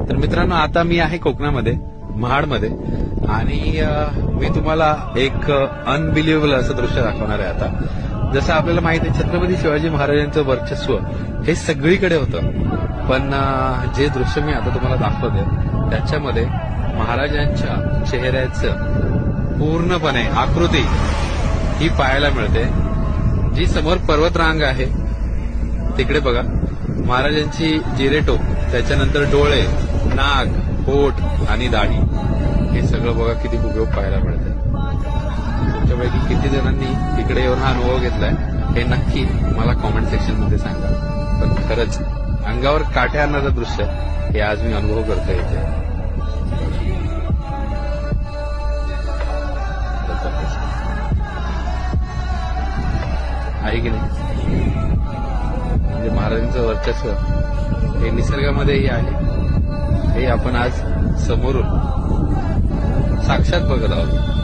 तर मित्रांनो, आता मी आहे कोकणामध्ये, महाडमध्ये, आणि मी तुम्हाला एक अनबिलिव्हेबल असं दृश्य दाखवणार आहे. आता जसं आपल्याला माहिती आहे, छत्रपती शिवाजी महाराजांचं वर्चस्व हे सगळीकडे होतं, पण जे दृश्य मी आता तुम्हाला दाखवते त्याच्यामध्ये महाराजांच्या चेहऱ्याचं पूर्णपणे आकृती ही पाहायला मिळते. जी समोर पर्वतरांग आहे तिकडे बघा, महाराजांची जिरेटोप, त्याच्यानंतर डोळे, नाक, होठ आणि दाढी, हे सगळं बघा किती हुबेहूब पाहायला मिळतं. तुमच्यापैकी किती जणांनी तिकडे येऊन हा अनुभव घेतलाय हे नक्की मला कॉमेंट सेक्शन मध्ये सांगा. पण खरंच अंगावर काटे आणणारं दृश्य हे आज मी अनुभव करतोय इथे. आहे की नाही? म्हणजे महाराजांचं वर्चस्व हे निसर्गामध्येही आहे, हे आपण आज समोरून साक्षात बघत आहोत.